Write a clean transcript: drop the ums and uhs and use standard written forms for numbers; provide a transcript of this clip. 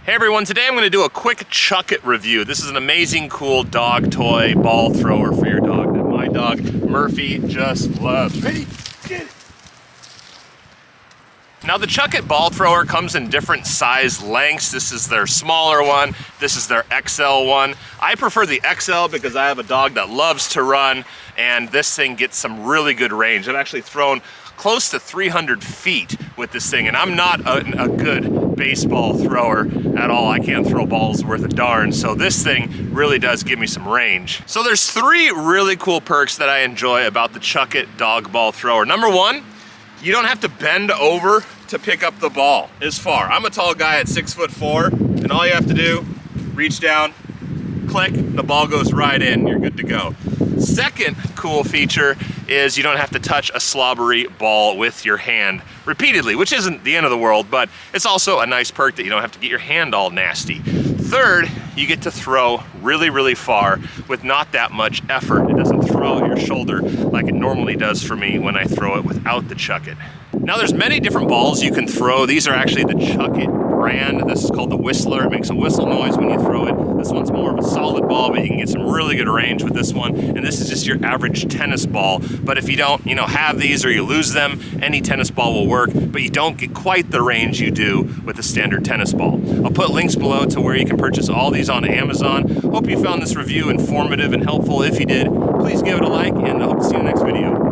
Hey everyone, today I'm going to do a quick Chuckit review. This is an amazing, cool dog toy ball thrower for your dog that my dog Murphy just loves. Ready? Get it! Now the Chuckit ball thrower comes in different size lengths. This is their smaller one. This is their XL one. I prefer the XL because I have a dog that loves to run, and this thing gets some really good range. I've actually thrown close to 300 feet with this thing, and I'm not a good baseball thrower at all. I can't throw balls worth a darn, so this thing really does give me some range. So there's three really cool perks that I enjoy about the Chuckit dog ball thrower. Number one, you don't have to bend over to pick up the ball as far. I'm a tall guy at 6'4", and all you have to do, reach down, click, the ball goes right in, you're good to go. Second cool feature is you don't have to touch a slobbery ball with your hand repeatedly, which isn't the end of the world, but it's also a nice perk that you don't have to get your hand all nasty. Third, you get to throw really, really far with not that much effort. It doesn't throw at your shoulder like it normally does for me when I throw it without the Chuckit. Now there's many different balls you can throw. These are actually the Chuckit brand. This is called the Whistler. It makes a whistle noise when you throw it. This one's more of a solid ball, but you can get some really good range with this one. And this is just your average tennis ball. But if you don't, have these or you lose them, any tennis ball will work, but you don't get quite the range you do with a standard tennis ball. I'll put links below to where you can purchase all these on Amazon. Hope you found this review informative and helpful. If you did, please give it a like, and I hope to see you in the next video.